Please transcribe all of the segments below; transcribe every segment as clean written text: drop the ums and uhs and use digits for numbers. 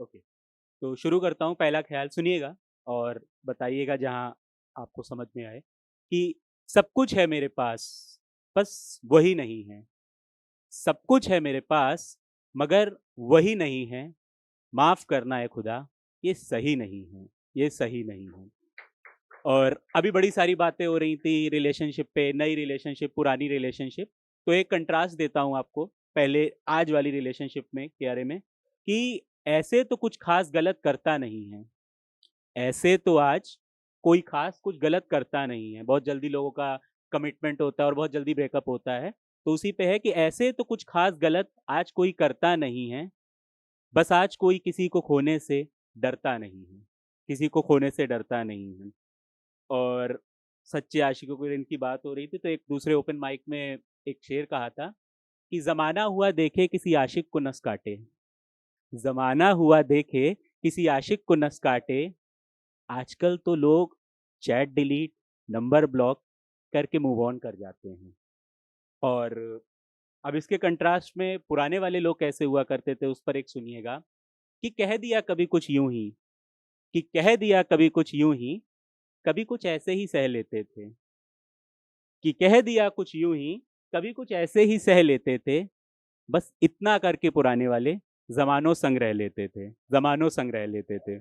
Okay, तो शुरू करता हूँ। पहला ख्याल सुनिएगा और बताइएगा जहाँ आपको समझ में आए कि सब कुछ है मेरे पास, बस वही नहीं है। सब कुछ है मेरे पास, मगर वही नहीं है। माफ करना है खुदा, ये सही नहीं है, ये सही नहीं है। और अभी बड़ी सारी बातें हो रही थी रिलेशनशिप पे, नई रिलेशनशिप, पुरानी रिलेशनशिप। तो एक कंट्रास्ट देता हूँ आपको पहले आज वाली रिलेशनशिप में के बारे में कि ऐसे तो कुछ खास गलत करता नहीं है। ऐसे तो आज कोई खास कुछ गलत करता नहीं है। बहुत जल्दी लोगों का कमिटमेंट होता है और बहुत जल्दी ब्रेकअप होता है। तो उसी पे है कि ऐसे तो कुछ खास गलत आज कोई करता नहीं है। बस आज कोई किसी को खोने से डरता नहीं है, किसी को खोने से डरता नहीं है। और सच्चे आशिकों की इनकी बात हो रही थी तो एक दूसरे ओपन माइक में एक शेर कहा था कि जमाना हुआ देखे किसी आशिक को नस काटे। जमाना हुआ देखे किसी आशिक को नस काटे। आजकल तो लोग चैट डिलीट, नंबर ब्लॉक करके मूव ऑन कर जाते हैं। और अब इसके कंट्रास्ट में पुराने वाले लोग कैसे हुआ करते थे उस पर एक सुनिएगा कि कह दिया कभी कुछ यूं ही, कि कह दिया कभी कुछ यूं ही, कभी कुछ ऐसे ही सह लेते थे। कि कह दिया कुछ यूं ही, कभी कुछ ऐसे ही सह लेते थे। बस इतना करके पुराने वाले जमानों संग रह लेते थे, जमानों संग रह लेते थे।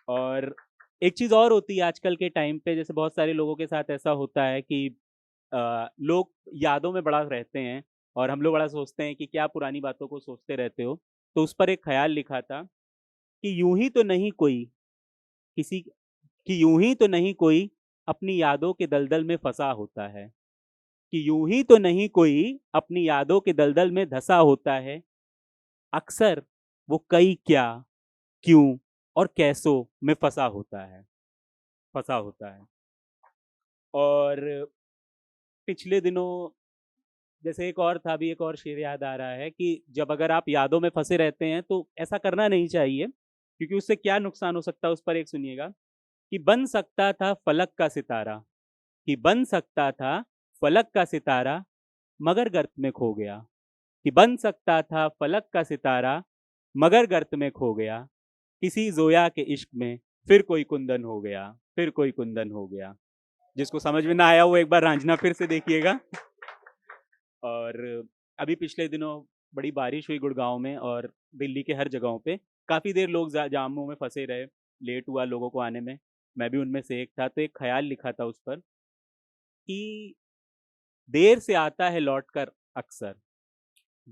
और एक चीज और होती है आजकल के टाइम पे, जैसे बहुत सारे लोगों के साथ ऐसा होता है कि लोग यादों में बड़ा रहते हैं और हम लोग बड़ा सोचते हैं कि क्या पुरानी बातों को सोचते रहते हो। तो उस पर एक ख्याल लिखा था कि यूं ही तो नहीं कोई किसी कि यूं ही तो नहीं कोई अपनी यादों के दलदल में फंसा होता है। कि यूं ही तो नहीं कोई अपनी यादों के दलदल में धंसा होता है। अक्सर वो कई क्या, क्यों और कैसों में फंसा होता है, फंसा होता है। और पिछले दिनों जैसे एक और था, भी एक और शेर याद आ रहा है कि जब अगर आप यादों में फंसे रहते हैं तो ऐसा करना नहीं चाहिए, क्योंकि उससे क्या नुकसान हो सकता है उस पर एक सुनिएगा कि बन सकता था फलक का सितारा। कि बन सकता था फलक का सितारा, मगर गर्त में खो गया। कि बन सकता था फलक का सितारा, मगर गर्त में खो गया। किसी जोया के इश्क में फिर कोई कुंदन हो गया, फिर कोई कुंदन हो गया। जिसको समझ में ना आया वो एक बार रांझना फिर से देखिएगा। और अभी पिछले दिनों बड़ी बारिश हुई गुड़गांव में और दिल्ली के हर जगहों पे। काफ़ी देर लोग जामों में फंसे रहे, लेट हुआ लोगों को आने में। मैं भी उनमें से एक था। तो एक ख्याल लिखा था उस पर कि देर से आता है लौट कर अक्सर,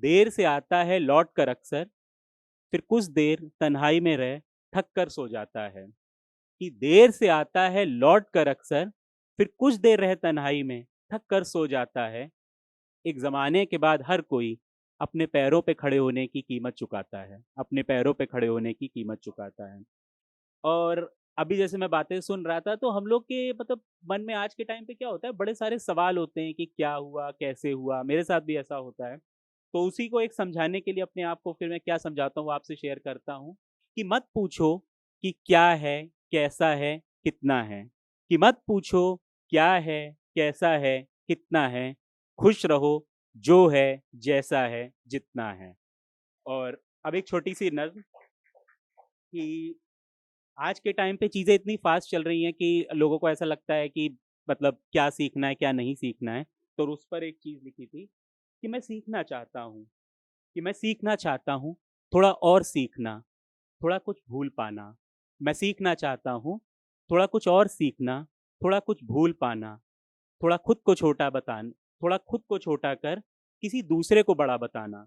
देर से आता है लौट कर अक्सर, फिर कुछ देर तन्हाई में रह थक कर सो जाता है। कि देर से आता है लौट कर अक्सर, फिर कुछ देर रह तन्हाई में थक कर सो जाता है। एक जमाने के बाद हर कोई अपने पैरों पे खड़े होने की कीमत चुकाता है, अपने पैरों पे खड़े होने की कीमत चुकाता है। और अभी जैसे मैं बातें सुन रहा था तो हम लोग के मतलब मन में आज के टाइम पे क्या होता है, बड़े सारे सवाल होते हैं कि क्या हुआ, कैसे हुआ। मेरे साथ भी ऐसा होता है। तो उसी को एक समझाने के लिए अपने आप को फिर मैं क्या समझाता हूँ वो आपसे शेयर करता हूँ कि मत पूछो कि क्या है, कैसा है, कितना है। कि मत पूछो क्या है, कैसा है, कितना है। खुश रहो जो है, जैसा है, जितना है। और अब एक छोटी सी नज्म कि आज के टाइम पे चीज़ें इतनी फास्ट चल रही हैं कि लोगों को ऐसा लगता है कि मतलब क्या सीखना है, क्या नहीं सीखना है। तो उस पर एक चीज़ लिखी थी कि मैं सीखना चाहता हूँ, कि मैं सीखना चाहता हूँ थोड़ा और सीखना, थोड़ा कुछ भूल पाना। मैं सीखना चाहता हूँ थोड़ा कुछ और सीखना, थोड़ा कुछ भूल पाना। थोड़ा खुद को छोटा बताना, थोड़ा खुद को छोटा कर किसी दूसरे को बड़ा बताना।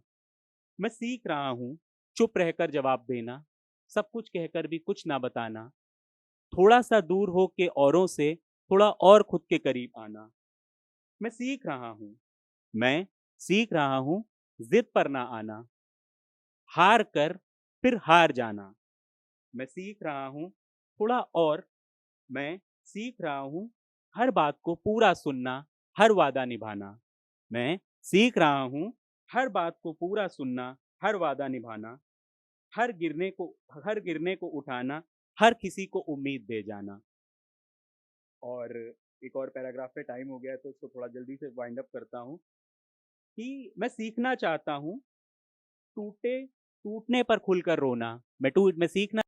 मैं सीख रहा हूँ चुप रहकर जवाब देना, सब कुछ कहकर भी कुछ ना बताना। थोड़ा सा दूर हो के औरों से थोड़ा और खुद के करीब आना। मैं सीख रहा हूँ, मैं सीख रहा हूँ जिद पर ना आना, हार कर फिर हार जाना। मैं सीख रहा हूँ थोड़ा और, मैं सीख रहा हूँ हर बात को पूरा सुनना, हर वादा निभाना। मैं सीख रहा हूँ हर बात को पूरा सुनना, हर वादा निभाना। हर गिरने को हर गिरने को उठाना, हर किसी को उम्मीद दे जाना। और एक और पैराग्राफ पे टाइम हो गया है तो उसको थोड़ा जल्दी से वाइंड अप करता हूँ कि मैं सीखना चाहता हूँ टूटे टूटने पर खुलकर रोना। मैं सीखना